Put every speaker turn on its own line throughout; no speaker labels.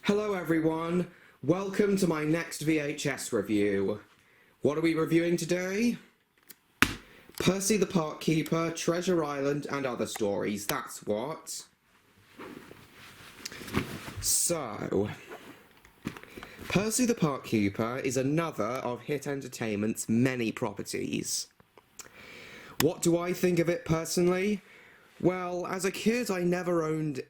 Hello everyone, welcome to my next VHS review. What are we reviewing today? Percy the Park Keeper, Treasure Island and Other Stories, that's what. So, Percy the Park Keeper is another of Hit Entertainment's many properties. What do I think of it personally? Well, as a kid I never owned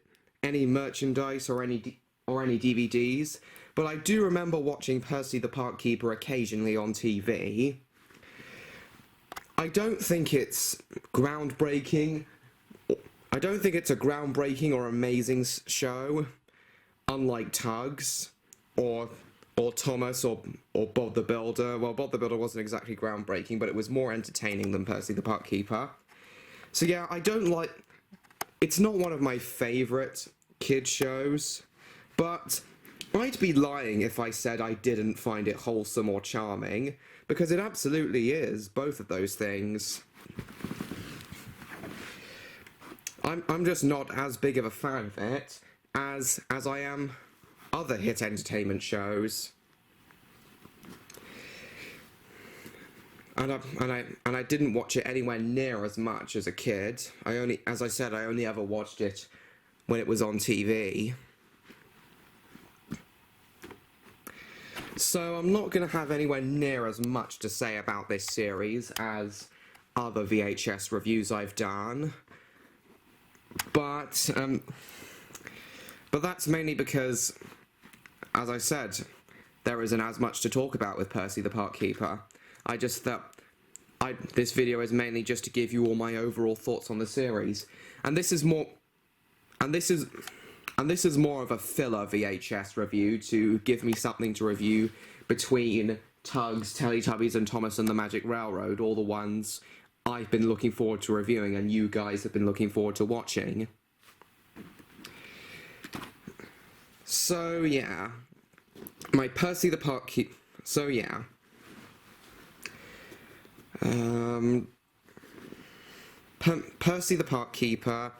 any merchandise or any DVDs, but I do remember watching Percy the Park Keeper occasionally on TV. I don't think it's groundbreaking. I don't think it's a groundbreaking or amazing show, unlike Tugs or Thomas or Bob the Builder. Well, Bob the Builder wasn't exactly groundbreaking, but it was more entertaining than Percy the Park Keeper. So yeah, it's not one of my favourite kid shows, but I'd be lying if I said I didn't find it wholesome or charming, because it absolutely is, both of those things. I'm just not as big of a fan of it as I am other Hit Entertainment shows. And I didn't watch it anywhere near as much as a kid. As I said, I only ever watched it when it was on TV. So I'm not going to have anywhere near as much to say about this series as other VHS reviews I've done. But that's mainly because, as I said, there isn't as much to talk about with Percy the Park Keeper. I just thought this video is mainly just to give you all my overall thoughts on the series, and this is more of a filler VHS review to give me something to review between Tugs, Teletubbies, and Thomas and the Magic Railroad, all the ones I've been looking forward to reviewing and you guys have been looking forward to watching. So yeah, my Percy the Park Keeper. So yeah. Percy the Park Keeper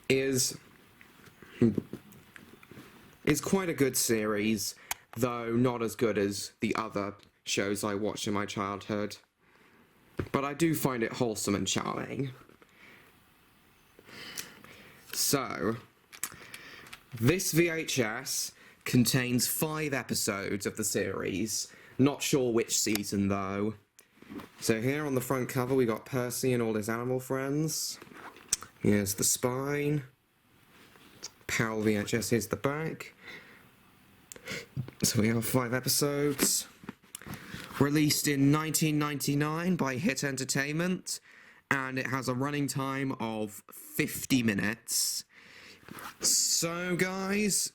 is quite a good series, though not as good as the other shows I watched in my childhood. But I do find it wholesome and charming. So, this VHS contains 5 episodes of the series. Not sure which season though. So here on the front cover we got Percy and all his animal friends. Here's the spine. PAL VHS, here's the back. So we have 5 episodes. Released in 1999 by Hit Entertainment, and it has a running time of 50 minutes. So guys,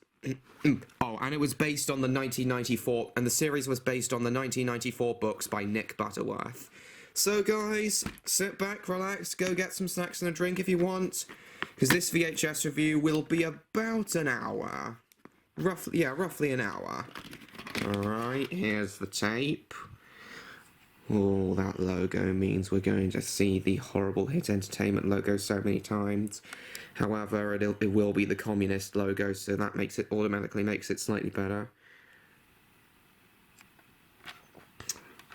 oh, and it was based on the 1994, and the series was based on the 1994 books by Nick Butterworth. So guys, sit back, relax, go get some snacks and a drink if you want, because this VHS review will be about an hour. Roughly an hour. Alright, here's the tape. Oh, that logo means we're going to see the horrible Hit Entertainment logo so many times. However, it will be the communist logo, so that automatically makes it slightly better.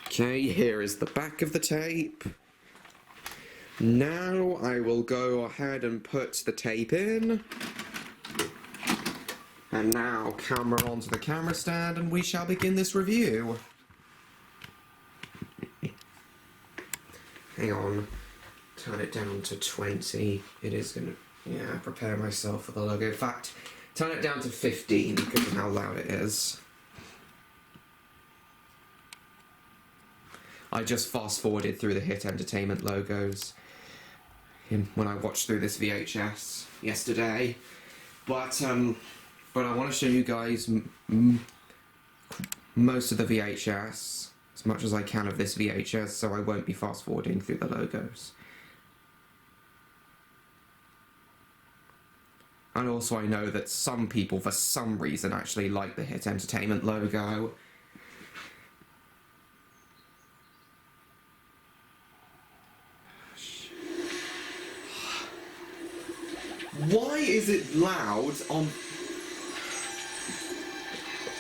Okay, here is the back of the tape. Now I will go ahead and put the tape in. And now camera onto the camera stand, and we shall begin this review. Hang on, turn it down to 20. It is gonna, yeah, prepare myself for the logo. In fact, turn it down to 15 because of how loud it is. I just fast forwarded through the Hit Entertainment logos when I watched through this VHS yesterday. But I want to show you guys most of the VHS, as much as I can of this VHS, so I won't be fast forwarding through the logos. And also I know that some people, for some reason, actually like the Hit Entertainment logo. Why is it loud on...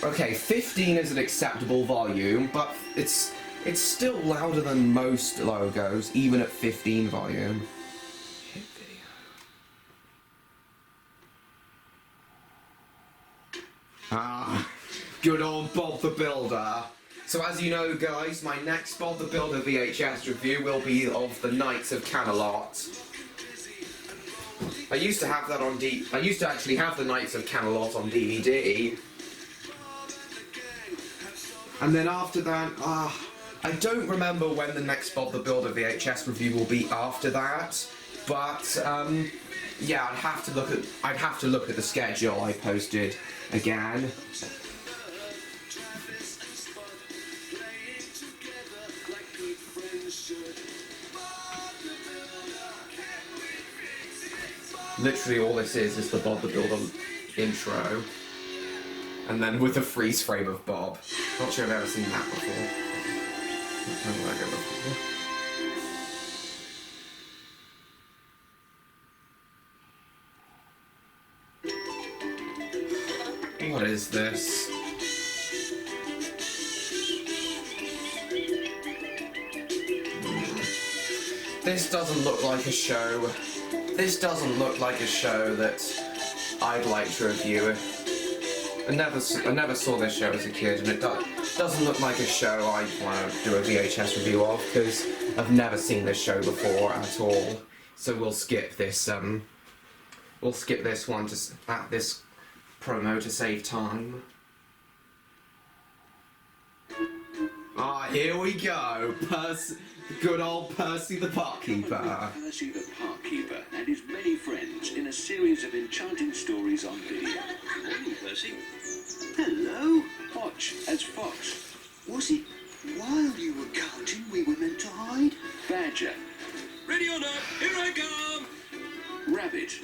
Okay, 15 is an acceptable volume, but it's still louder than most logos, even at 15 volume. Hit video. Ah, good old Bob the Builder. So as you know, guys, my next Bob the Builder VHS review will be of the Knights of Camelot. I used to have that on I used to actually have the Knights of Camelot on DVD. And then after that, I don't remember when the next Bob the Builder VHS review will be after that, but yeah, I'd have to look at the schedule I posted again. Literally all this is the Bob the Builder intro. And then with a freeze frame of Bob. Not sure I've ever seen that before. What is this? This doesn't look like a show. This doesn't look like a show that I'd like to review. I never saw this show as a kid, and it doesn't look like a show I'd want to do a VHS review of, because I've never seen this show before at all. So we'll skip this. We'll skip this one this promo to save time. Ah, here we go. Good old Percy the Park Keeper.
Percy the Park Keeper and his many friends in a series of enchanting stories on video. Morning, Percy.
Hello.
Watch as Fox.
Was it while you were counting we were meant to hide?
Badger.
Ready or not, here I come!
Rabbit.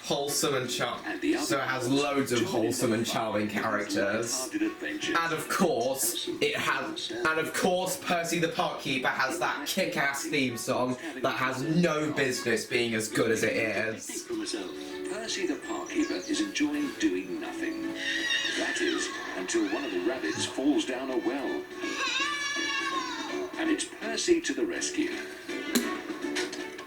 Wholesome and charming.
And
So it has loads of wholesome and charming characters. And of course, Percy the Park Keeper has that kick-ass theme song that has no business being as good as it is.
Percy the Park Keeper is enjoying doing nothing. That is, until one of the rabbits falls down a well. And it's Percy to the rescue.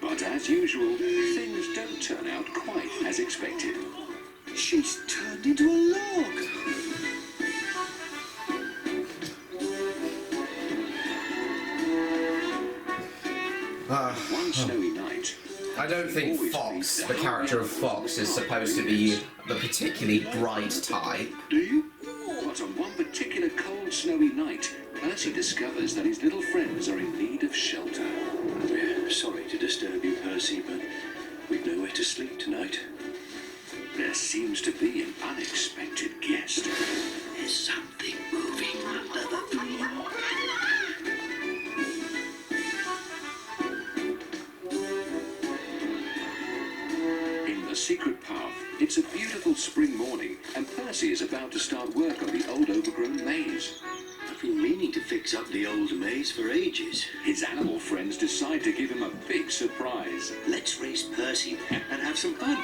But as usual, things don't turn out quite as expected.
She's turned into a log.
One snowy night.
I don't think Fox, the character of Fox, is supposed to be the particularly bright type.
Do you? But on one particular cold, snowy night, Percy discovers that his little friends are in need of shelter.
We're sorry to disturb you, Percy, but we've nowhere to sleep tonight.
There seems to be an unexpected guest.
There's something moving under the floor.
In the secret path, it's a beautiful spring morning, and Percy is about to start work on the old overgrown maze.
I've been meaning to fix up the old maze for ages.
His animal friends decide to give him a big surprise.
Let's race Percy and have some fun.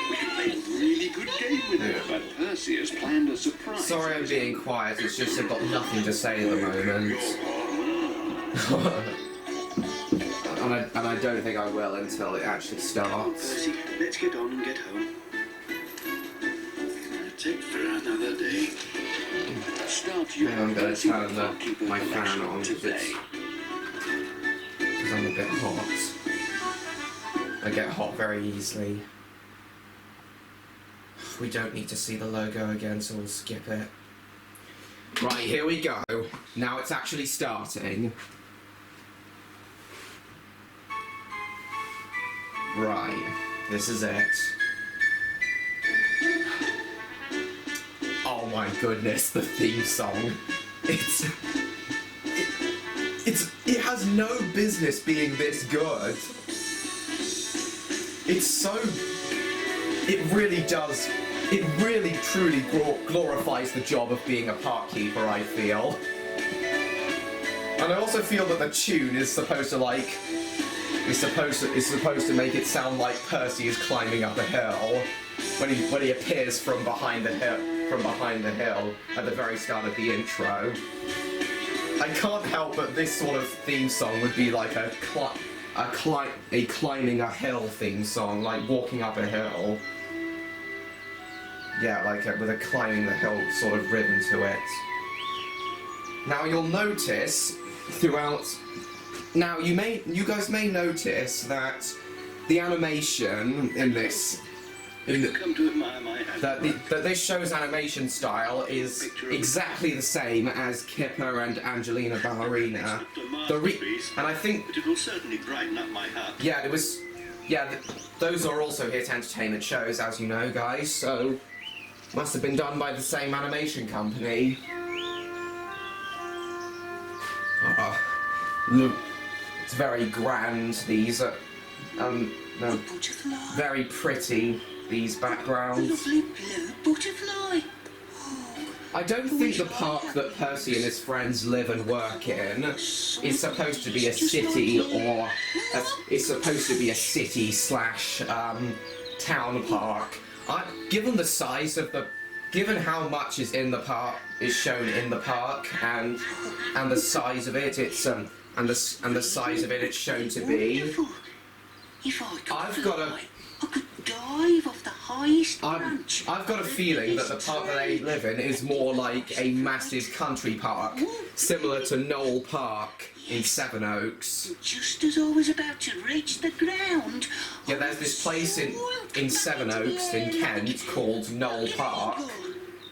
We can play a really good game with him.
But Percy has planned a surprise.
Sorry I'm being quiet, it's just I've got nothing to say at the moment. and I don't think I will until it actually starts.
Percy, let's get on and get home. That's it for another day.
Start your
I'm going to
Percy
turn
the Park Keeper
my fan
collection
on
today.
because I'm a bit hot. I get hot very easily. We don't need to see the logo again, so we'll skip it. Right, here we go. Now it's actually starting. Right, this is it. Oh my goodness, the theme song. It has no business being this good. It's so... It really does. It really truly glorifies the job of being a park keeper, I feel. And I also feel that the tune is supposed to, like, It's supposed to make it sound like Percy is climbing up a hill when he appears from behind the hill at the very start of the intro. I can't help but this sort of theme song would be like a climbing a hill theme song, like walking up a hill. Yeah, like with a climbing the hill sort of rhythm to it. Now you'll notice throughout. Now you guys may notice that the animation in this.
Come to admire my hand.
That this show's animation style is exactly the same as Kipper and Angelina Ballerina. And I think,
But it will certainly brighten up my heart.
yeah, it was, yeah, those are also hit entertainment shows, as you know, guys. So must have been done by the same animation company. Look, it's very grand. These are, no, very pretty. These backgrounds.
Lovely blue butterfly.
I don't think the park that Percy and his friends live and work in is supposed to be a city or it's supposed to be a city slash town park. Given the size of given how much is in the park is shown in the park and the size of it, it's and the size of it it's shown to be.
If I could
I've got a.
I could dive off the highest branch.
I've got a feeling that the park that they live in is more like a massive country park, similar to Knoll Park in Sevenoaks.
Just as I was about to reach the ground.
Yeah, there's this place in Sevenoaks in Kent called Knoll Park,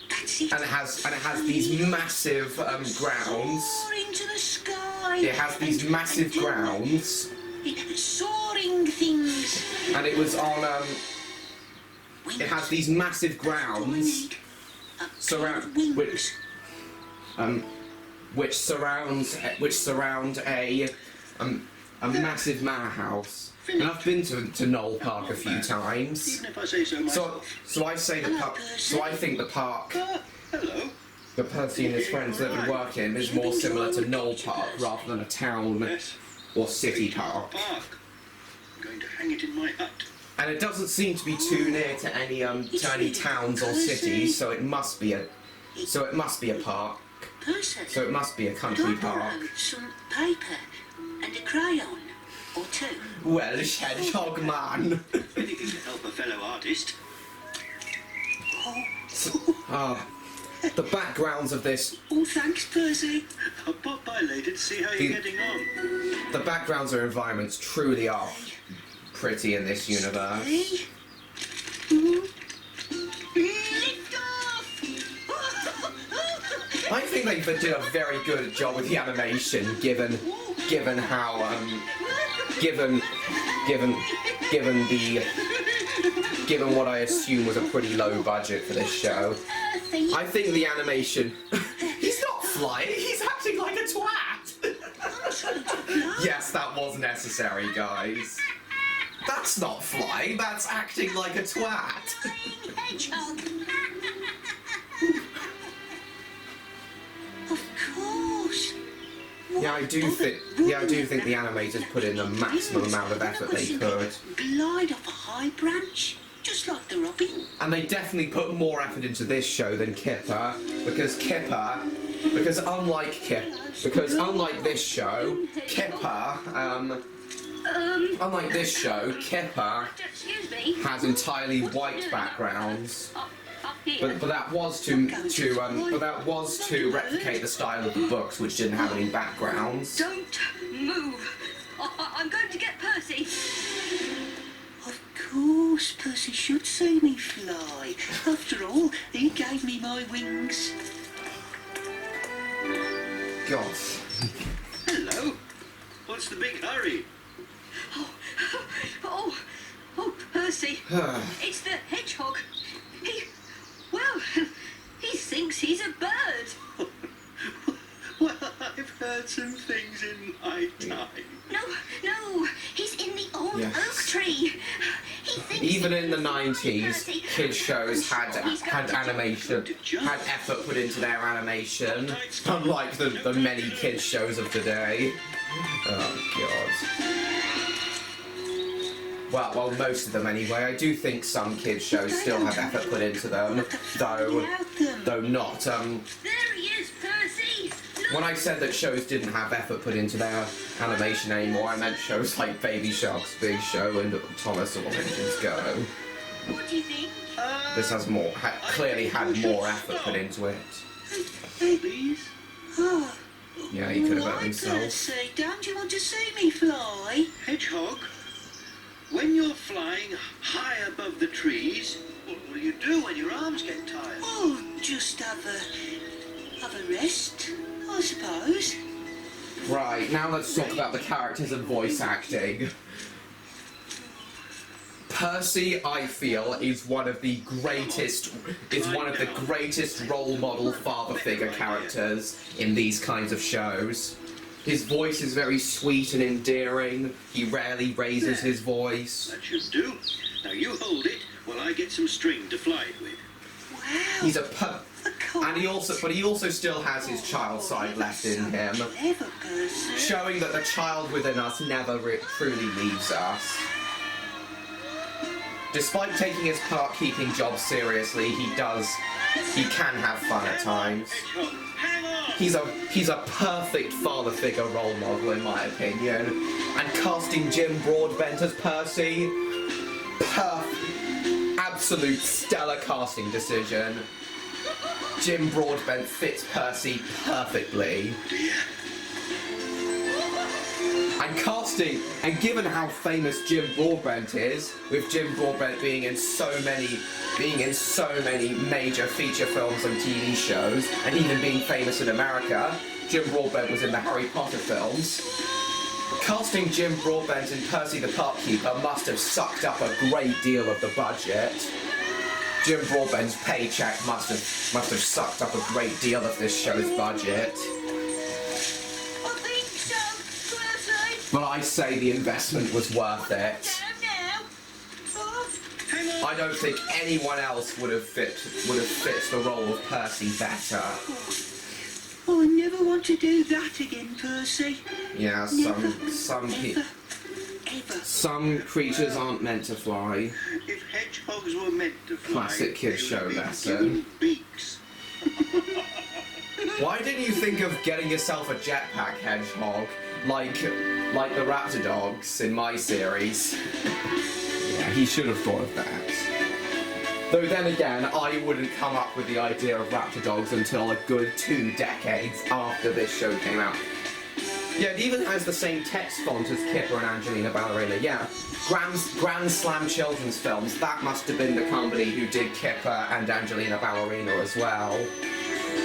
That's it.
and it has these massive grounds.
Soaring to the sky.
It has these massive grounds,
Soaring things.
and it was on it has these massive grounds which surround a massive manor house. And I've been to Knoll Park a few times.
Even if I say so myself.
So I say the park. So I think the park
Hello.
that Percy and his friends live and work in is more similar to Knoll Park rather than a town
Yes.
or city park.
Park. I'm going to hang it in my hut.
And it doesn't seem to be too near to any towns or cities, so it must be a park.
Percy,
So it must be a country
could I
park.
borrow some paper and a crayon or two?
Welsh hedgehog man.
Anything to help a fellow artist.
The backgrounds of this,
Oh, thanks, Percy.
I'll pop by later to see how you're getting on.
the backgrounds or environments truly are pretty in this universe.
Hey. Lift off!
I think they did a very good job with the animation, given how given what I assume was a pretty low budget for this show. I think the animation. He's not flying. He's acting like a twat. Yes, that was necessary, guys. That's not flying. That's acting like a twat.
Hedgehog. Of course.
Yeah, I do think the animators put in the maximum amount of effort they could.
Glide off a high branch, just like the robin.
And they definitely put more effort into this show than Kipper, because unlike this show, Kipper,
Excuse me.
has entirely white backgrounds.
Up here.
But that was to replicate the style of the books, which didn't have any backgrounds.
Don't move. I'm going to get Percy. Of course, Percy should see me fly. After all, he gave me my wings.
God.
Hello. What's the big hurry?
Oh, Percy. It's the hedgehog. He thinks he's a bird.
Well, I've heard some things in my time.
No, he's in the old
Yes.
oak tree. He thinks
Even in the
he's
90s,
Percy.
kids shows had animation,
Just-
had effort put into their animation, unlike the many kids shows of today. Oh God. Well, most of them anyway. I do think some kids shows still have effort put into them, though not.
There he is, Percy! Look.
When I said that shows didn't have effort put into their animation anymore, I meant shows like Baby Shark's Big Show and Thomas All Engines Go.
What do you think?
This has clearly had more effort put into it.
Please?
Oh.
Yeah, he could have hurt
Why,
himself.
Percy, don't you want to see me fly?
Hedgehog, when you're flying high above the trees, what do you do when your arms get tired?
Oh, just have a rest, I suppose.
Right, now let's talk about the characters and voice acting. Percy, I feel, is one of the greatest role model father figure characters in these kinds of shows. His voice is very sweet and endearing. He rarely raises his voice.
That should do. Now you hold it while I get some string to fly it with.
Wow.
He's but he also still has his child side left in him,
Clever, Percy.
showing that the child within us never truly leaves us. Despite taking his park keeping job seriously, he can have fun at times.
Hedgehog, hang on!
He's a perfect father figure role model in my opinion. And casting Jim Broadbent as Percy, absolute stellar casting decision. Jim Broadbent fits Percy perfectly. And given how famous Jim Broadbent is, with Jim Broadbent being in so many major feature films and TV shows, and even being famous in America, Jim Broadbent was in the Harry Potter films. Casting Jim Broadbent in Percy the Park Keeper must have sucked up a great deal of the budget. Jim Broadbent's paycheck must have sucked up a great deal of this show's budget. But I say the investment was worth it. I don't think anyone else would have fit the role of Percy better.
Oh, I never want to do that again, Percy.
Yeah,
Ever.
some creatures aren't meant to fly.
If hedgehogs were meant to fly,
Classic kid show
they would be
lesson.
given beaks.
Why didn't you think of getting yourself a jetpack, hedgehog, like the raptor dogs in my series? Yeah, he should have thought of that. Though then again, I wouldn't come up with the idea of raptor dogs until a good 2 decades after this show came out. Yeah, it even has the same text font as Kipper and Angelina Ballerina. Yeah, Grand Slam Children's Films, that must have been the company who did Kipper and Angelina Ballerina as well.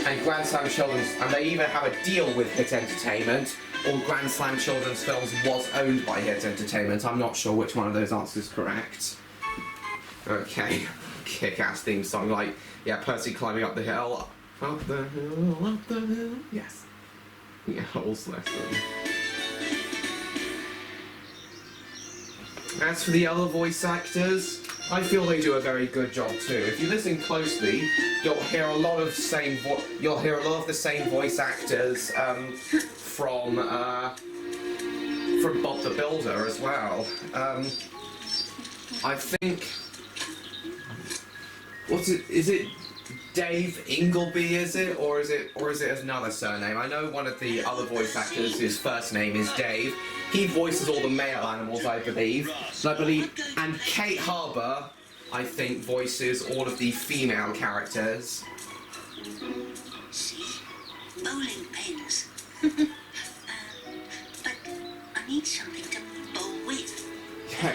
And Grand Slam Children's, and they even have a deal with Hit Entertainment, or Grand Slam Children's Films was owned by Hit Entertainment. I'm not sure which one of those answers is correct. Okay, kick-ass theme song, like, yeah, Percy climbing up the hill, up the hill, yes. Yeah, Hall's lesson. As for the other voice actors, I feel they do a very good job too. If you listen closely, you'll hear a lot of the same voice actors from Bob the Builder as well. I think is it Dave Ingleby, is it? Or is it another surname? I know one of the other voice actors, his first name is Dave. He voices all the male animals, I believe. And Kate Harbour, I think, voices all of the female characters.
See? Bowling pins. But I need something to bowl with.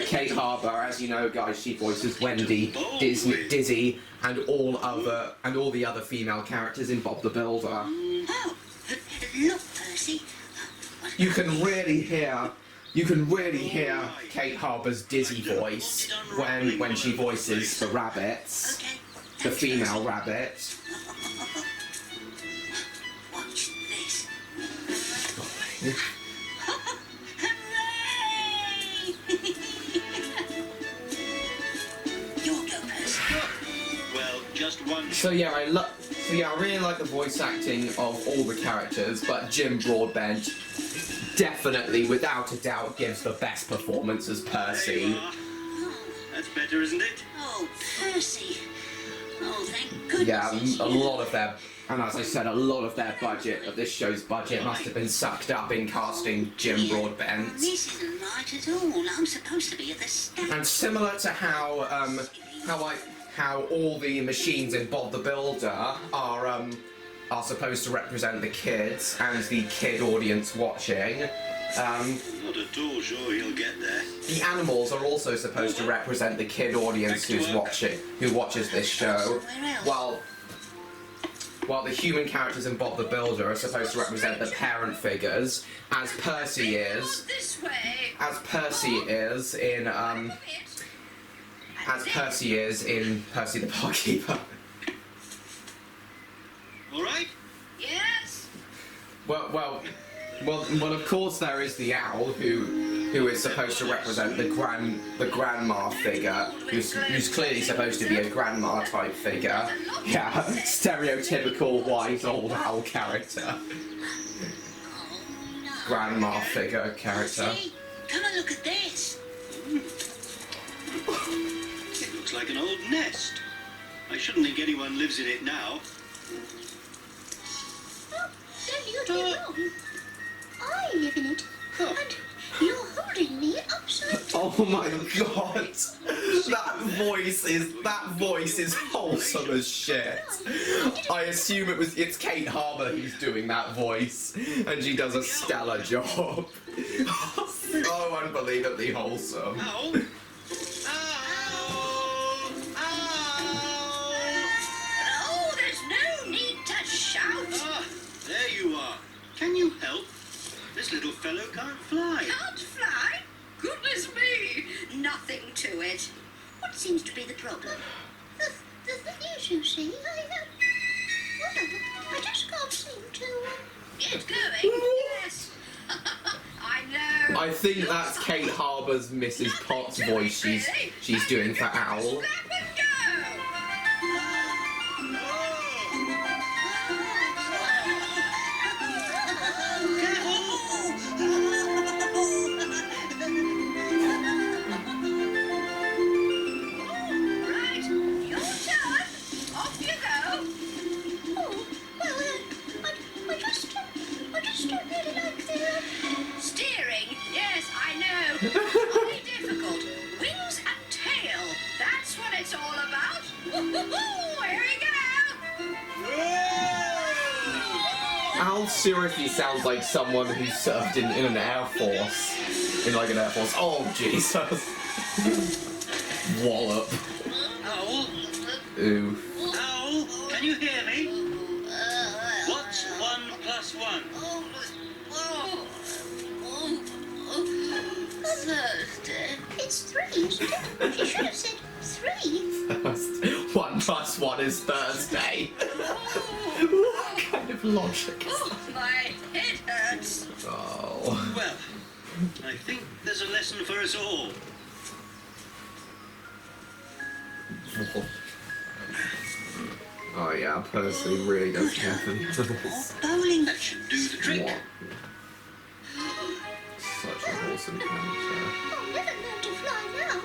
Kate Harbour, as you know, guys, she voices Wendy, Dizzy, and all the other female characters in Bob the Builder.
Oh, look, Percy.
You can really hear Kate Harbour's Dizzy voice when she voices the rabbits,
Okay,
the
thanks,
female
Percy.
rabbit.
Watch this. Your go, Percy.
Well, just one.
So yeah, I really like the voice acting of all the characters, but Jim Broadbent definitely, without a doubt, gives the best performance as Percy.
That's better, isn't it?
Oh, Percy. Oh, thank goodness.
Yeah,
it's
a
you.
lot of their, and as I said, a lot of their budget, of this show's budget, must have been sucked up in casting Jim Broadbent.
This isn't right at all. I'm supposed to be at the stand.
And similar to how all the machines in Bob the Builder are supposed to represent the kids and the kid audience watching.
Not at all sure he'll get there.
The animals are also supposed to represent the kid audience who watches this show. While the human characters in Bob the Builder are supposed to represent the parent figures, as Percy is
This way.
in Percy the Park Keeper.
All right?
Yes.
Well, of course there is the owl who is supposed to represent the grandma figure, who's clearly supposed to be a grandma type figure. Yeah, stereotypical wise old owl character. Grandma figure character.
See? Come and look at this.
It looks like an old nest. I shouldn't think anyone lives in it now.
Oh, then you'd be wrong. I live in it.
Oh.
And you're holding me upside down.
Oh my god! That voice is wholesome as shit. I assume it's Kate Harbour who's doing that voice, and she does a stellar job. So unbelievably wholesome.
Ow! Ow! Ow!
Oh, there's no need to shout.
Ah, there you are. Can you help? This little fellow can't fly.
Can't fly? Goodness me. Nothing to it.
What seems to be the problem? The thing is, you see, I just can't seem to...
Get going. Yes. I know.
I think that's Kate Harbour's Mrs. Potts voice she's doing for Owl.
Slap and go. Right, your turn. Off you go.
Oh, well, I just don't really like the...
Steering. Yes, I know. Only difficult. Wings and tail. That's what it's all about. Here we go.
Owl seriously sounds like someone who served in an Air Force. In like an Air Force. Oh, Jesus. Wallop.
Owl?
Ooh.
Owl? Can you hear me? What's 1 plus 1?
Thursday.
It's 3, isn't it? She should have said 3.
1 plus 1 is Thursday. What kind of logic is
Oh, my head hurts.
Oh.
Well, I think there's a lesson for us all.
Oh yeah, Percy really does care for this.
Bowling.
That should do the trick.
What? Such a wholesome character.
I'll never learn to fly now.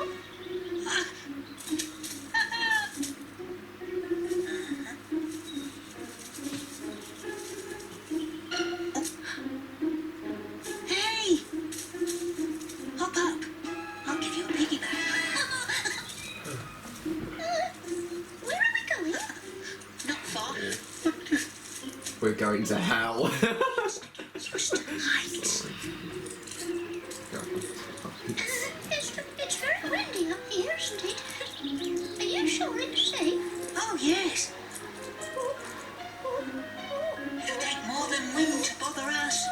Hey! Hop up. I'll give you a piggyback.
Where are we going?
Not far.
We're going to hell.
Just height.
It's very windy up here, isn't it? Are you sure it's safe?
Oh, yes. It'll take more than wind to bother us.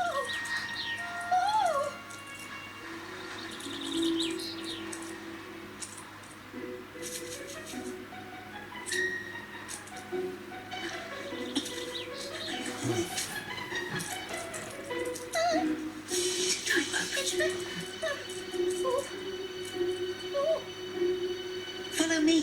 Follow me.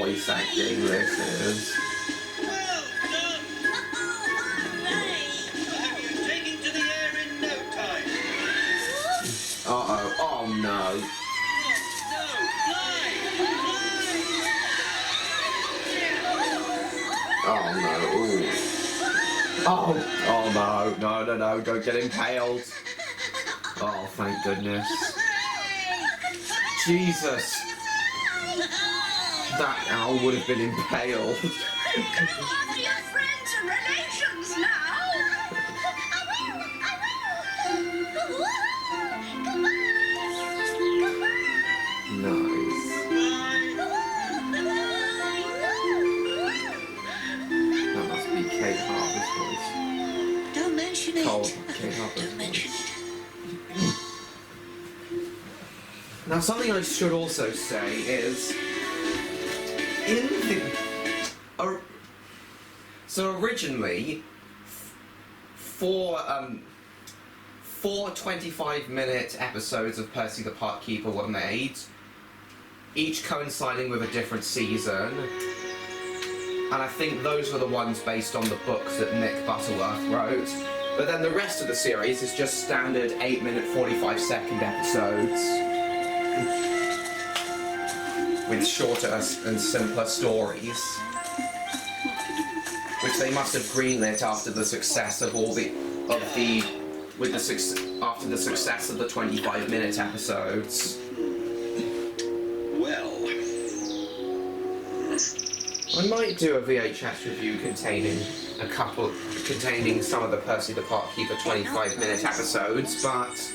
voice acting this is.
Well done! I'll have you taken to the air in no time.
Uh-oh. Oh, no.
No, fly!
Oh, no. Ooh. Oh, no. No. Don't get impaled. Oh, thank goodness. Jesus. That owl would have been impaled.
All your friends and relations now.
Nice. That must be Kate Harper's
Don't mention it.
voice. Kate Harper's
Don't mention
voice.
it.
Now, something I should also say is, in the... So originally, four 25-minute episodes of Percy the Park Keeper were made, each coinciding with a different season. And I think those were the ones based on the books that Nick Butterworth wrote. But then the rest of the series is just standard 8-minute, 45-second episodes with shorter and simpler stories, which they must have greenlit after the success of after the success of the 25-minute episodes.
Well,
I might do a VHS review containing some of the Percy the Park Keeper 25-minute episodes, but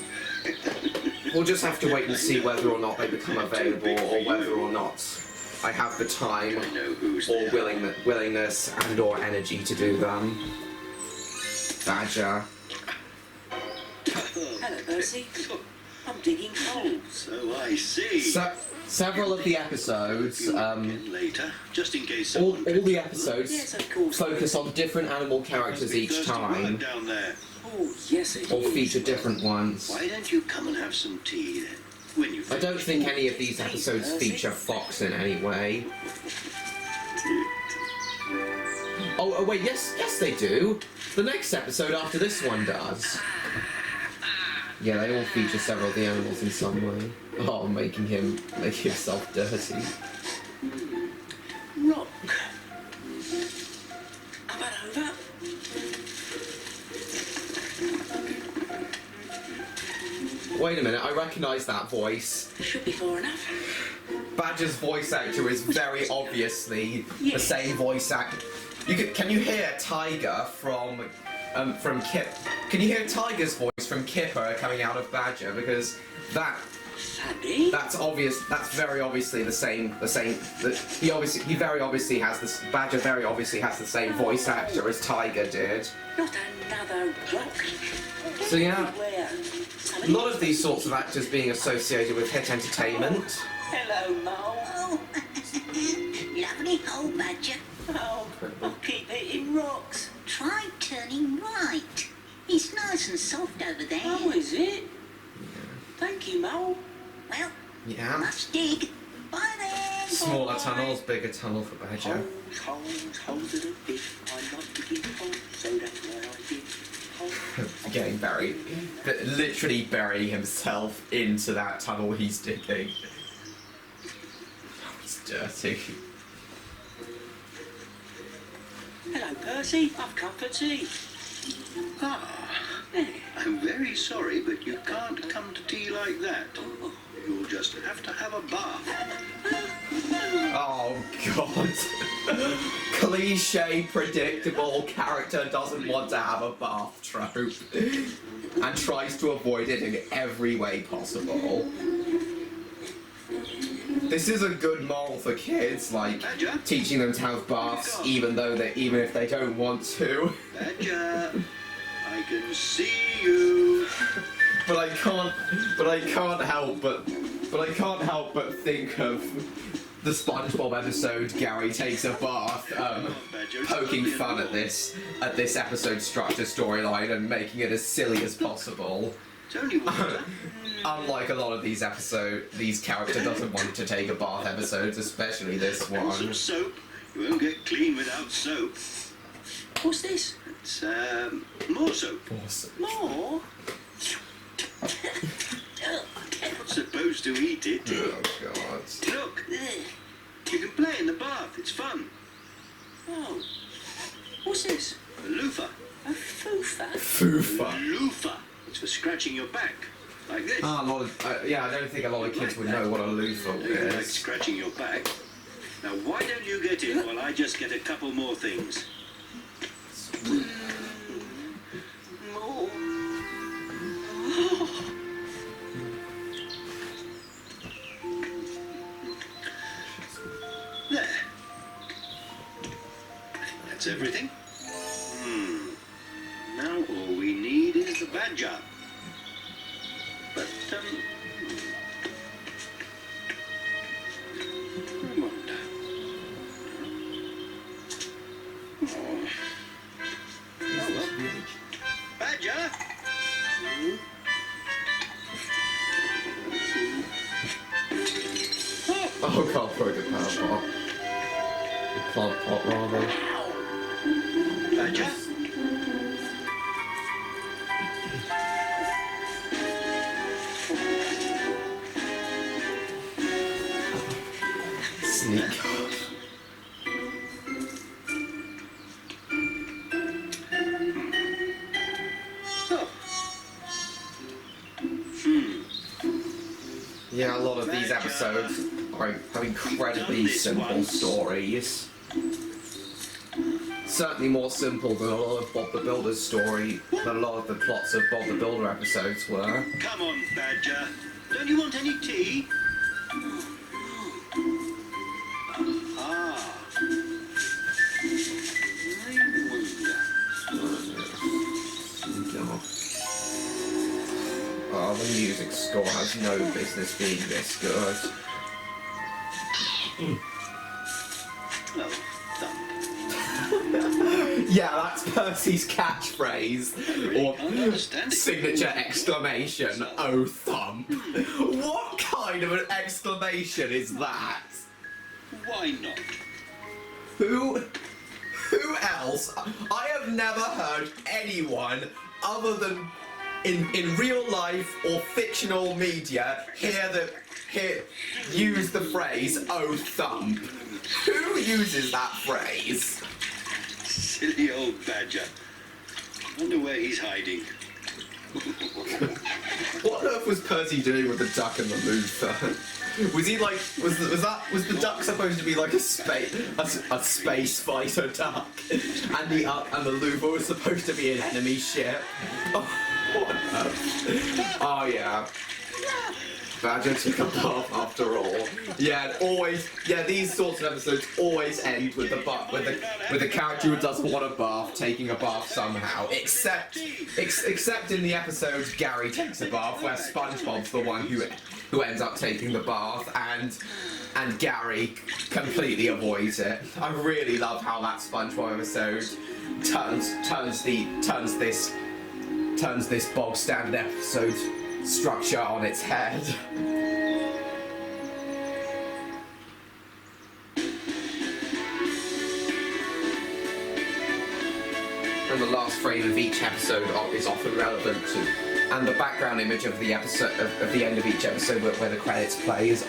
we'll just have to wait and see whether or not they become available, or whether or not I have the time
I know who's
or
there.
willingness and or energy to do them. Badger.
Hello, Percy. I'm digging holes.
So I see.
Several of the episodes,
Again later, just in case
all
someone
the
Yes,
episodes
of course.
focus on different animal characters each time,
down there.
Oh, yes, it
or
is.
feature different ones.
Why don't you come and have some tea then? When you
I don't think any of these episodes feature Fox in any way. Oh wait, yes they do. The next episode after this one does. Yeah, they all feature several of the animals in some way. Oh, making himself dirty.
Rock. Come on over.
Wait a minute, I recognise that voice.
Should be far enough.
Badger's voice actor is very obviously the same voice actor. Can you hear Tiger from Kip? Can you hear Tiger's voice from Kipper coming out of Badger? Because
Sandy?
that's obvious. That's very obviously the same. He very obviously has this. Badger very obviously has the same voice actor as Tiger did.
Not another rock.
So yeah,
Where?
a lot of these sorts of actors being associated with hit entertainment.
Hello, Mo.
Oh, lovely hole, Badger.
Oh, I'll keep hitting rocks.
Try turning right. It's nice and soft over there.
Oh, is it? Thank you, Mo.
Well,
Yeah.
must dig. Bye then.
Smaller tunnels, bigger tunnel for Badger.
Holes in a bit. I like to dig holes, so that's why I dig holes.
Getting buried. Literally burying himself into that tunnel he's digging. Oh, it's dirty.
Hello, Percy. I've come for tea.
I'm very sorry, but you can't come to tea like that. You'll just have to have a bath.
Oh god. Cliche, predictable character doesn't want to have a bath trope. And tries to avoid it in every way possible. This is a good moral for kids, like teaching them to have baths even if they don't want to.
Badger, I can see you.
But I can't help but think of the SpongeBob episode Gary takes a bath, poking fun at this episode structure storyline and making it as silly as possible.
It's only water.
Unlike a lot of these character doesn't want to take a bath episodes, especially this
And
one.
some soap. You won't get clean without soap.
What's this?
It's, more soap.
Awesome.
More?
Not supposed to eat it.
Oh god.
Look, you can play in the bath. It's fun.
Oh. What's this?
A loofah.
A foofa?
Foofa.
Loofah. It's for scratching your back. Like this.
Ah, a lot of, yeah, I don't think a lot of kids would know what a loofah
You like
is.
scratching your back. Now, why don't you get in while I just get a couple more things?
More?
There. That's everything. Now all we need is the badger. But, I wonder. Oh. Oh well. Badger!
Oh god, broke the power pot. The plant pot, rather.
Badger?
Sneak off.
Oh.
Yeah, a lot of these episodes have incredibly simple stories. Certainly more simple than a lot of Bob the Builder's story, than a lot of the plots of Bob the Builder episodes were.
Come on, Badger. Don't you want any tea? Ah. I wonder.
Oh, the music score has no business being this good.
Oh, thump.
Yeah, that's Percy's catchphrase. Or
Can't understand it.
signature exclamation, oh thump. What kind of an exclamation is that?
Why not?
Who else? I have never heard anyone other than in real life or fictional media use the phrase "oh thump." Who uses that phrase?
Silly old Badger. Wonder where he's hiding.
What on earth was Percy doing with the duck and the loofah? Was he like was the duck supposed to be like a space fighter duck, and the loofah was supposed to be an enemy ship? Oh, what on earth? Oh yeah. Badger took a bath after all. Yeah, and always. Yeah, these sorts of episodes always end with the character who doesn't want a bath taking a bath somehow. Except in the episodes Gary takes a bath, where SpongeBob's the one who ends up taking the bath, and Gary completely avoids it. I really love how that SpongeBob episode turns this bog standard episode structure on its head. And the last frame of each episode is often relevant to, and the background image of the episode of the end of each episode where the credits play is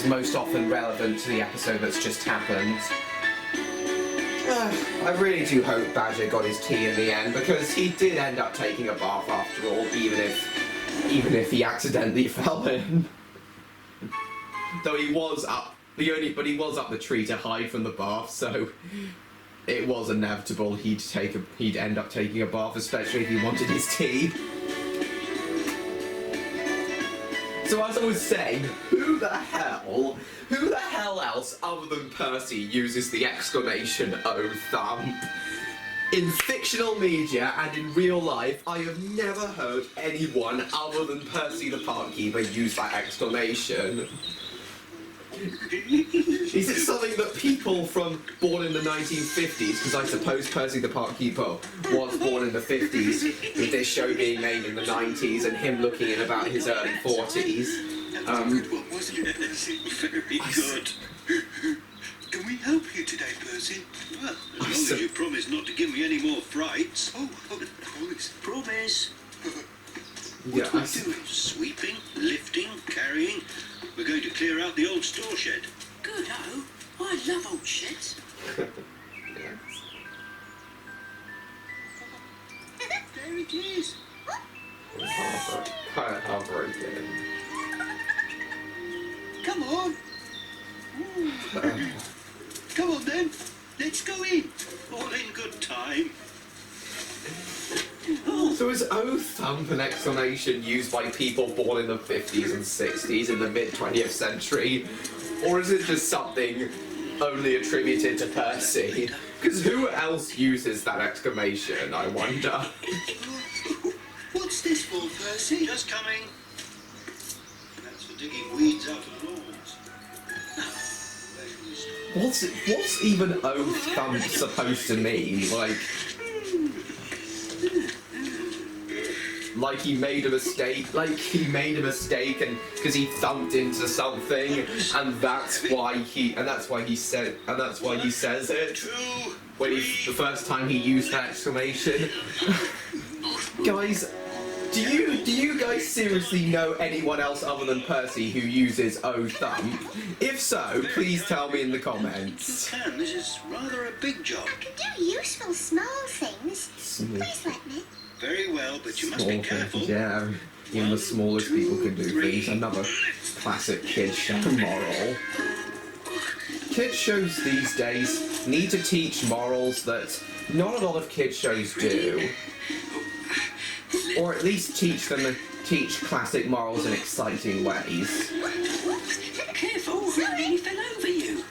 most often relevant to the episode that's just happened. I really do hope Badger got his tea in the end, because he did end up taking a bath after all, even if he accidentally fell in. Though he was up the tree to hide from the bath, so it was inevitable he'd end up taking a bath, especially if he wanted his tea. So as I was saying, who the hell else other than Percy uses the exclamation "oh thump"? In fictional media and in real life, I have never heard anyone other than Percy the Park Keeper use that exclamation. Is it something that people born in the 1950s, because I suppose Percy the Park Keeper was born in the 50s, with this show being made in the 90s and him looking in about his early 40s.
What was it? Very good. Can we help you today, Percy? Well, as long as you promise not to give me any more frights. Oh, promise. Promise.
Yeah,
What are we doing? Sweeping, lifting, carrying. We're going to clear out the old store shed.
Good, oh. I love old sheds.
There it is.
Heartbreaking.
Come on. Come on then. Let's go in. All in good time.
So is O thump an exclamation used by people born in the 50s and 60s in the mid-20th century? Or is it just something only attributed to Percy? Because who else uses that exclamation, I wonder?
What's this for, Percy? Just coming. That's for digging weeds out of lawns.
What's even O thump supposed to mean? Like he made a mistake, and because he thumped into something, and that's why he says it when the first time he used that exclamation. Guys, do you guys seriously know anyone else other than Percy who uses O thump? If so, please tell me in the comments.
You can. This is rather a big job.
I can do useful small things. Please let me.
Very well, but you must be careful.
Yeah, even the smallest people can do things. Another classic kids show moral. Kids shows these days need to teach morals that not a lot of kids shows do. Or at least teach classic morals in exciting ways.
Careful, he fell over you.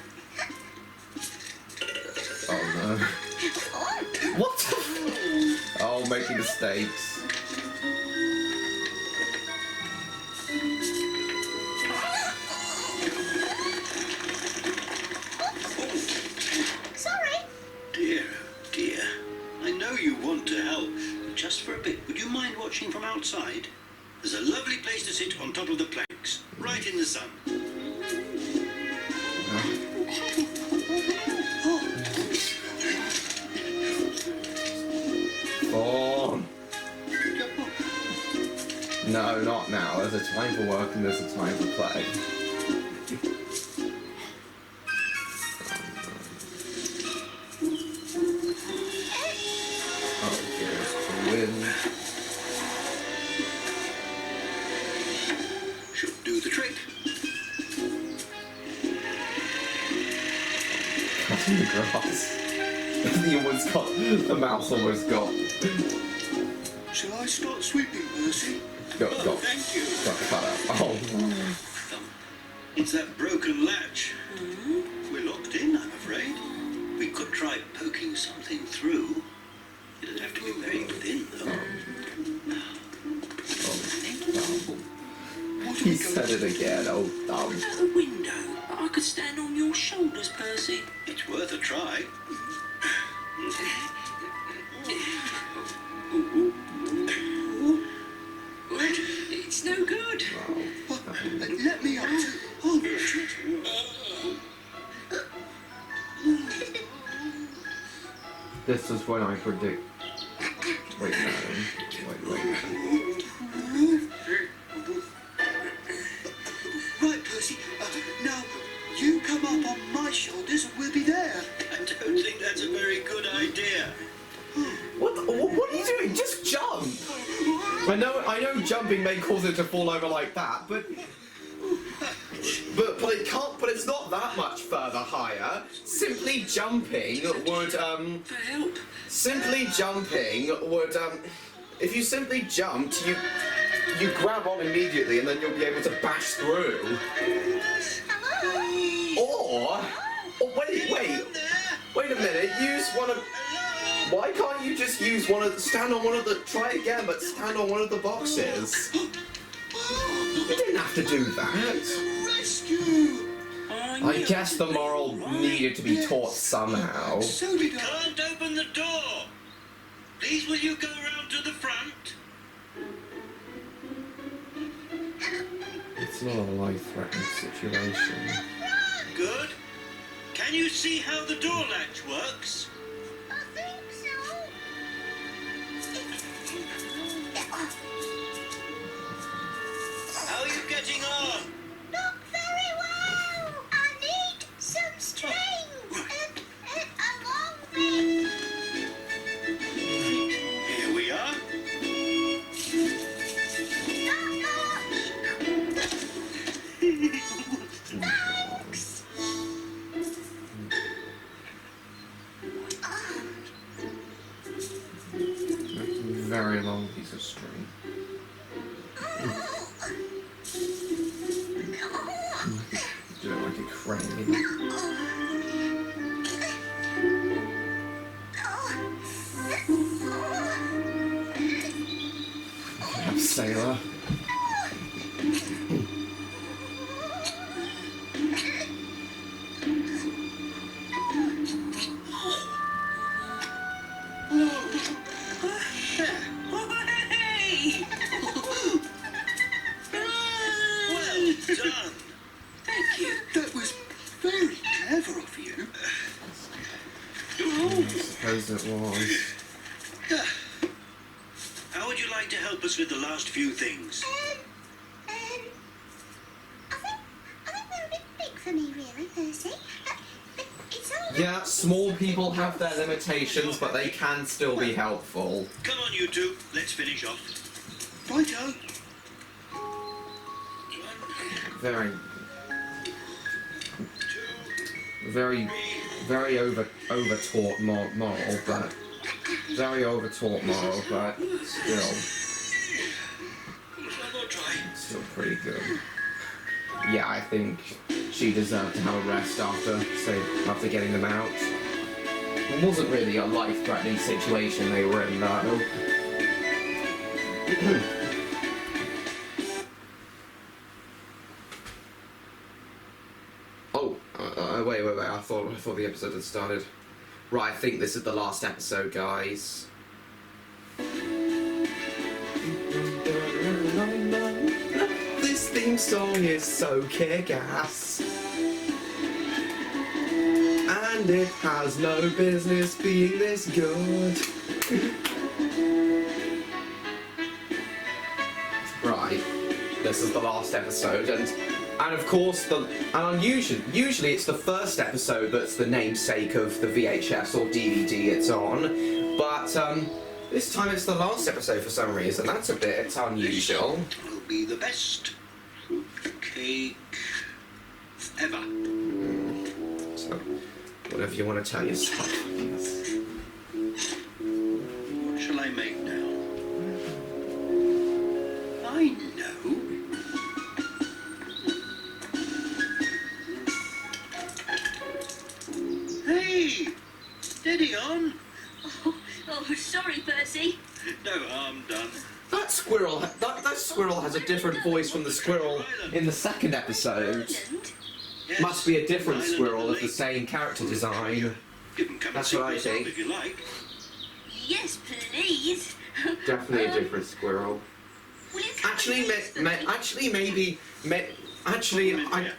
Oh no. What the Oh, making mistakes.
Sorry.
Dear, dear. I know you want to help. Just for a bit, would you mind watching from outside? There's a lovely place to sit on top of the planks, right in the sun.
Oh. No, not now. There's a time for work and there's a time for play. Oh, here's the wind.
Should do the trick.
Cutting the grass. The mouse almost got.
Shall I start sweeping, Percy?
Got
Thank you.
cut out. Oh.
It's that broken latch. We're locked in, I'm afraid. We could try poking something through. It'd have to be very thin, though.
He said it again, oh dumb.
At a window. I could stand on your shoulders, Percy.
It's worth a try.
It's no good.
Let me up. I'll watch it.
This is when I predict. Wait, no. Wait.
Right, Percy. Now, you come up on my shoulders and we'll be there. I don't think that's a very good idea.
What are you doing? Just jump! I know jumping may cause it to fall over like that, but it can't, but it's not that much further higher. Simply jumping would,
For help.
if you simply jumped, you grab on immediately and then you'll be able to bash through. Or wait a minute, use one of, why can't you just use try again, but stand on one of the boxes? You didn't have to do that.
Rescue!
I guess the moral needed to be taught somehow.
So did I.
Can't open the door. Please, will you go round to the front?
It's not a life-threatening situation.
Good. Can you see how the door latch works?
I think so.
How are you getting on?
Not very well. I need some string. A long bit.
Here we are.
Not much. Thanks.
Very long piece of string. Do it like a crane. Sailor.
Hey!
Well done.
Thank you.
That was very clever of you.
I suppose it was.
How would you like to help us with the last few things?
I think they're a bit big for me, really, Percy. But it's all
Yeah, small people have their limitations, but they can still be helpful.
Come on, you two. Let's finish off.
Righto.
Very, very over-taught moral, but very over-taught moral, but
One more try.
still pretty good. Yeah, I think she deserved to have a rest after getting them out. It wasn't really a life-threatening situation they were in, though. Wait, I thought the episode had started. Right, I think this is the last episode, guys. This theme song is so kick-ass. And it has no business being this good. Right, this is the last episode, and of course, usually it's the first episode that's the namesake of the VHS or DVD it's on, but this time it's the last episode for some reason. That's a bit unusual.
Will be the best fruit cake ever.
So, whatever you want to tell yourself.
What shall I make now? I know. Hey! Steady on.
Oh, sorry, Percy.
No harm done.
That squirrel has a different voice from the squirrel in the second episode.
Ireland?
Yes,
Must be a different
island
squirrel
on
of the
lake.
same character design.
You can come
That's
and see
what I
yourself
think.
if you like.
Yes, please.
Definitely a different squirrel.
Will you come
Actually,
and taste them?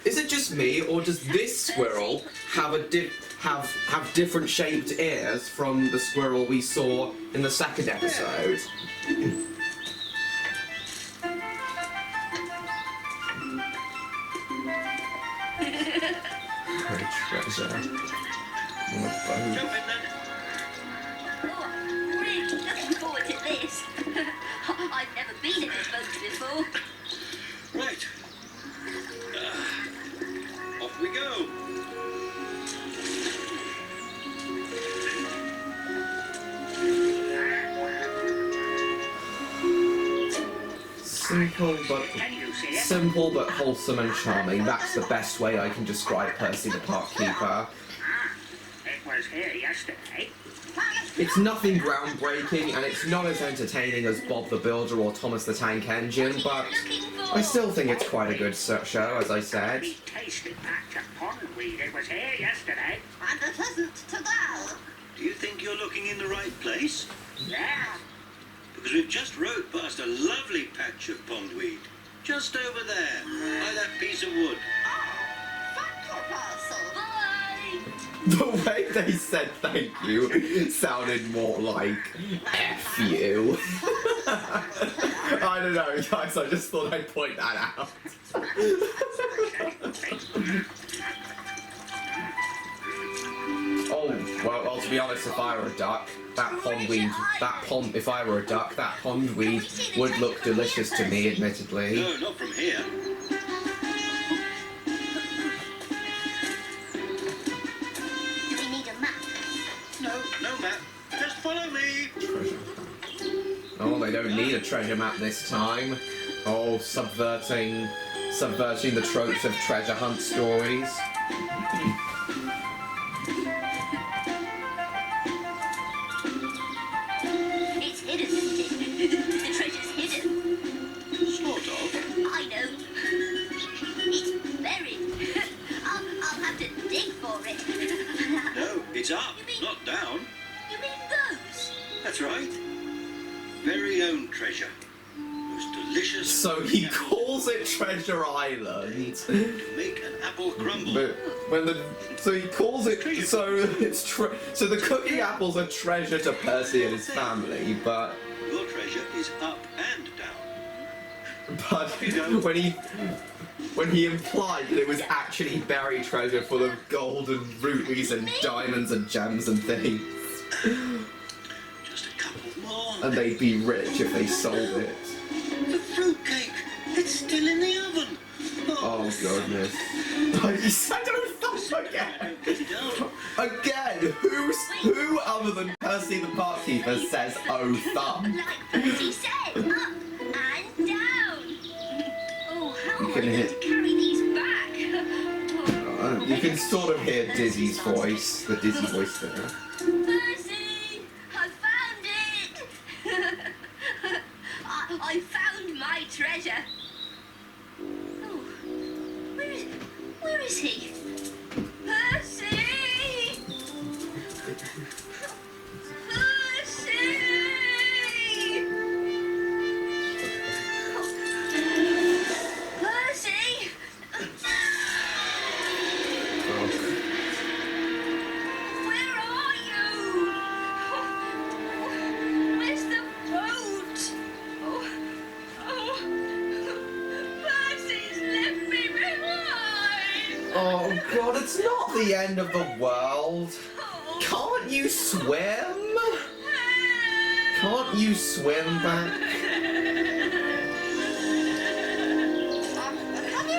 is it just me, or does this squirrel have have different shaped ears from the squirrel we saw in the second episode? Great treasure. On a boat.
Jump in then.
Oh, I'm really looking forward to this. I've never been in a boat before.
Right. Off we go.
Simple but wholesome and charming. That's the best way I can describe Percy the Park Keeper.
It was here yesterday.
It's nothing groundbreaking, and it's not as entertaining as Bob the Builder or Thomas the Tank Engine, but
Looking forward
I still think it's quite a good show, as I said.
Very tasty patch of pondweed. It was here yesterday.
And it isn't today.
Do you think you're looking in the right place?
Yeah.
Because we've just rode past a lovely patch of pondweed. Just over there, by that piece of wood.
Thank you, Percy. Bye.
The way they said thank you sounded more like F you. I don't know, guys, I just thought I'd point that out. Oh, well, to be honest, if I were a duck, that pondweed would look delicious to me, admittedly.
No, not from here.
Do we need a map?
No map. Just follow me.
Oh, they don't need a treasure map this time. Oh, subverting the tropes of treasure hunt stories.
It's hidden. The treasure's hidden.
Sort of.
I know. It's buried. I'll have to dig for it.
No, it's up,
You mean-
not down.
You mean those?
That's right. Very own treasure. Most delicious.
So he calls it Treasure Island.
To make an apple crumble.
But so he calls it so the cookie apples are treasure to Percy and his family, but
Your treasure is up and down.
when he implied that it was actually buried treasure full of gold and rubies and diamonds and gems and things,
Just a couple more.
and they'd be rich if they sold it.
The fruitcake. It's still in the oven.
Oh goodness! He said "Oh thumb" again.
Get it out.
Again, who other than Percy the Park Keeper says "Oh thumb"?
Like Percy said, up and down. Oh, how
You
am I
can
going
hit-
to carry these back?
You can sort of hear Dizzy's voice, the Dizzy voice there.
Percy, I found it. I found my treasure. Oh, where is he? Percy! Percy! Percy! Where are you? Where's the boat? Oh, Percy's left me behind.
Oh god, it's not the end of the world. Can't you swim? Can't you swim back?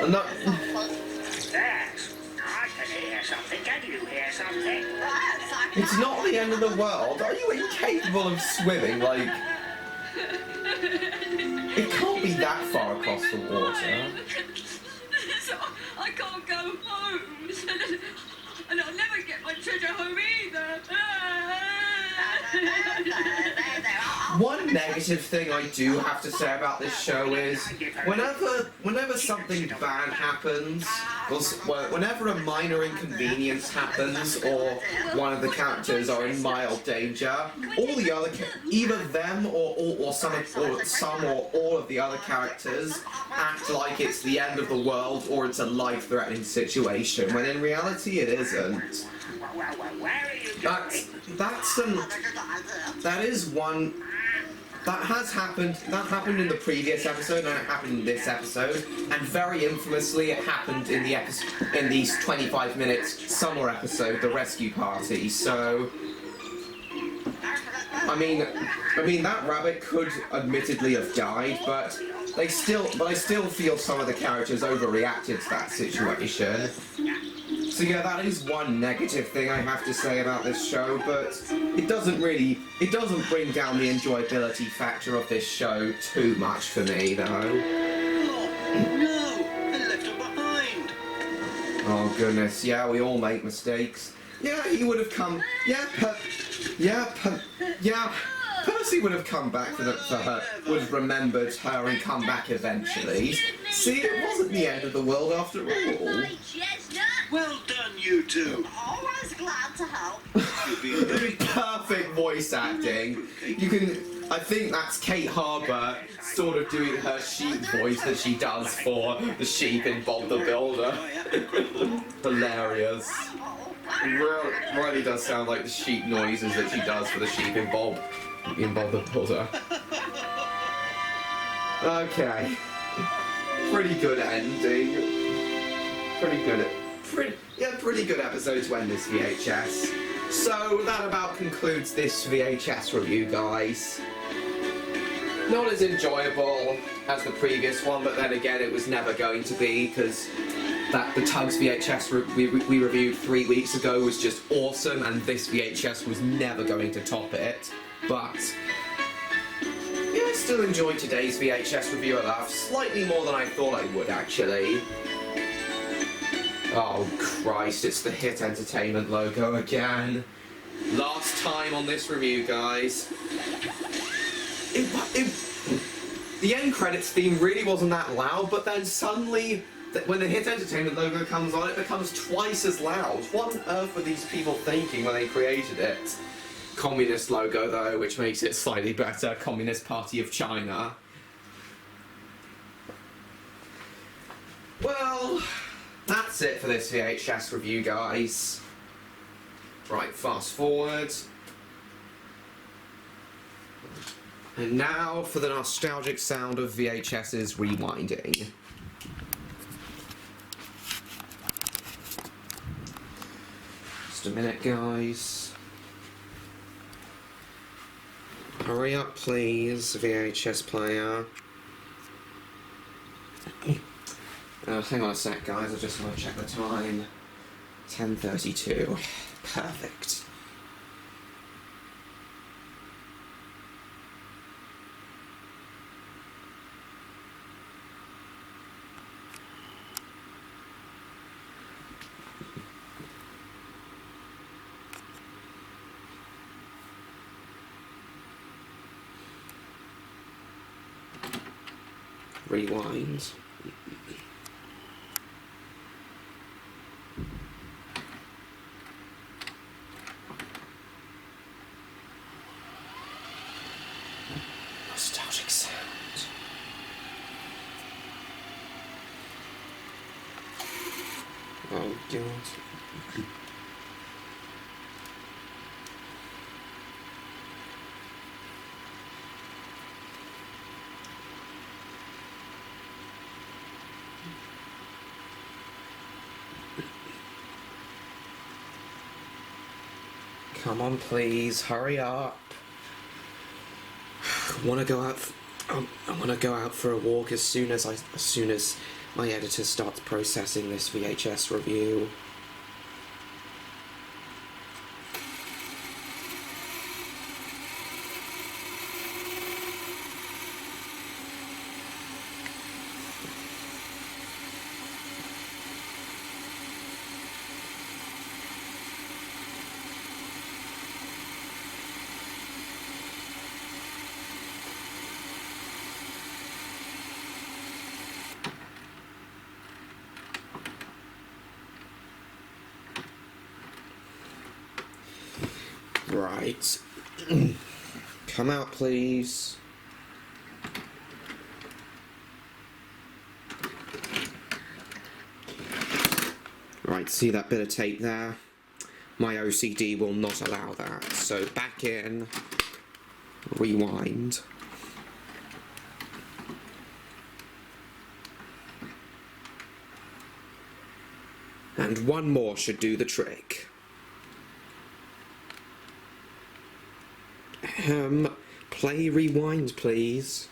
No.
Yes. I can hear something. Can you hear something?
It's not the end of the world. Are you incapable of swimming? Like, it can't be that far across the water.
So I can't go home. And I'll never get my treasure home either.
One negative thing I do have to say about this show is whenever something bad happens, whenever a minor inconvenience happens, or one of the characters are in mild danger, all the other either them or some or all of the other characters act like it's the end of the world or it's a life-threatening situation, when in reality it isn't.
Well, where are you going?
That is one that has happened. That happened in the previous episode, and it happened in this episode, and very infamously, it happened in the in these 25 minutes summer episode, the rescue party. So, I mean, that rabbit could admittedly have died, but I still feel some of the characters overreacted to that situation. So yeah, that is one negative thing I have to say about this show, but it doesn't bring down the enjoyability factor of this show too much for me, though.
Oh, no! I left her behind.
Oh goodness, yeah, we all make mistakes. Yeah, he would have come. Percy Percy would have come back for her, would have remembered her and come back eventually. See, it wasn't the end of the world after all.
Well done, you two.
Always glad to help.
You've been very
Perfect voice acting. You can, I think that's Kate Harbour sort of doing her sheep voice that she does for the sheep in Bob the Builder. Hilarious. It really does sound like the sheep noises that she does for the sheep in Bob the Builder. Okay. Pretty good ending. Pretty good episode to end this VHS. So that about concludes this VHS review, guys. Not as enjoyable as the previous one, but then again it was never going to be, because the Tugs VHS we reviewed 3 weeks ago was just awesome, and this VHS was never going to top it. But yeah, I still enjoyed today's VHS review a lot, slightly more than I thought I would, actually. Oh Christ, it's the Hit Entertainment logo again. Last time on this review, guys. The end credits theme really wasn't that loud, but then suddenly, when the Hit Entertainment logo comes on, it becomes twice as loud. What on earth were these people thinking when they created it? Communist logo, though, which makes it slightly better. Communist Party of China. Well, that's it for this VHS review, guys. Right, fast forward. And now for the nostalgic sound of VHS's rewinding. Just a minute, guys. Hurry up, please, VHS player. Hang on a sec, guys, I just want to check the time. 10:32. Perfect. Rewind. Nostalgic sound. Oh God. Come on, please, hurry up. I want to go out for a walk as soon as my editor starts processing this VHS review. Right. Come out, please. Right, see that bit of tape there? My OCD will not allow that. So back in, rewind. And one more should do the trick. Play rewind, please.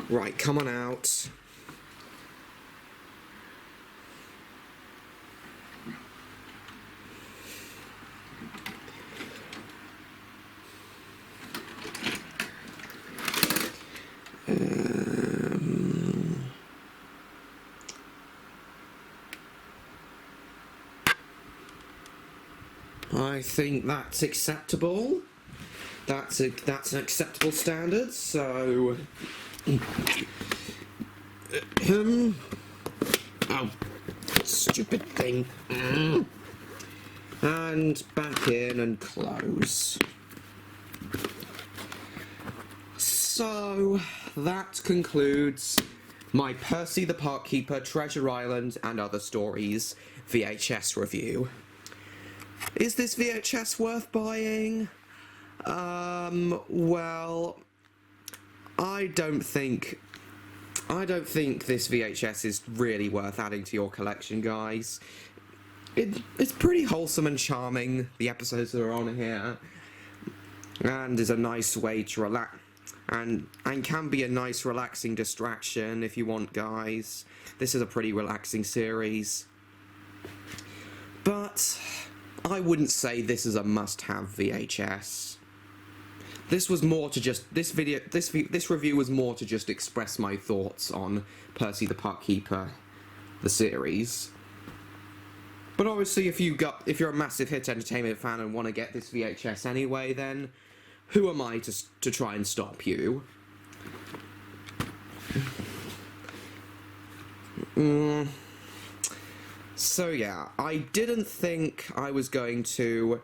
Right, come on out. I think that's acceptable. That's an acceptable standard, so... Oh, stupid thing. And back in and close. So, that concludes my Percy the Park Keeper, Treasure Island and Other Stories VHS review. Is this VHS worth buying? Well, I don't think this VHS is really worth adding to your collection, guys. It's pretty wholesome and charming, the episodes that are on here, and is a nice way to relax, and can be a nice relaxing distraction if you want, guys. This is a pretty relaxing series, but I wouldn't say this is a must-have VHS. This was more to just, this review was more to just express my thoughts on Percy the Park Keeper, the series. But obviously, if you're a massive Hit Entertainment fan and want to get this VHS anyway, then who am I to try and stop you? So yeah, I didn't think I was going to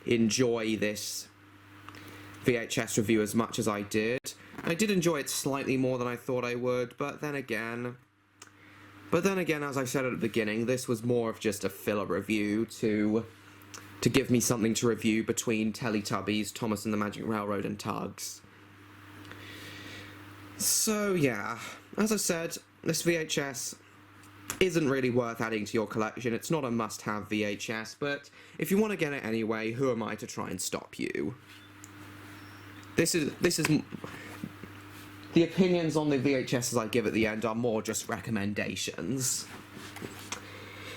enjoy this VHS review as much as I did. I did enjoy it slightly more than I thought I would, but then again, as I said at the beginning, this was more of just a filler review to give me something to review between Teletubbies, Thomas and the Magic Railroad, and Tugs. So yeah, as I said, this VHS isn't really worth adding to your collection. It's not a must-have VHS, but if you want to get it anyway, who am I to try and stop you? This is the opinions on the VHSs I give at the end are more just recommendations.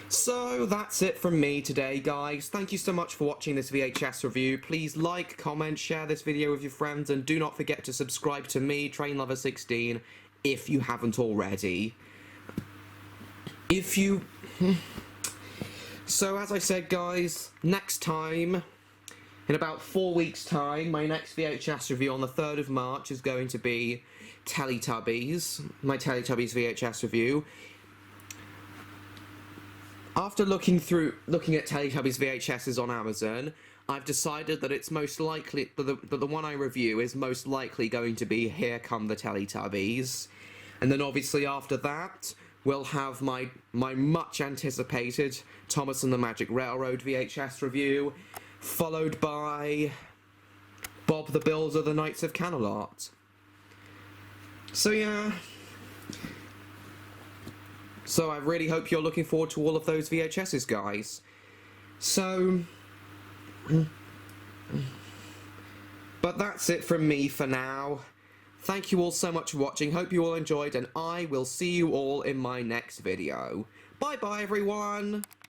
So that's it from me today, guys. Thank you so much for watching this VHS review. Please like, comment, share this video with your friends, and do not forget to subscribe to me, Trainlover16, if you haven't already. So as I said, guys, next time, in about 4 weeks' time, my next VHS review on the 3rd of March is going to be Teletubbies, my Teletubbies VHS review. After looking at Teletubbies VHSs on Amazon, I've decided that it's most likely that the one I review is most likely going to be Here Come the Teletubbies, and then obviously after that we'll have my much anticipated Thomas and the Magic Railroad VHS review, followed by Bob the Builder, the Knights of Camelot. So yeah. So I really hope you're looking forward to all of those VHSs, guys. So... but that's it from me for now. Thank you all so much for watching, hope you all enjoyed, and I will see you all in my next video. Bye bye everyone!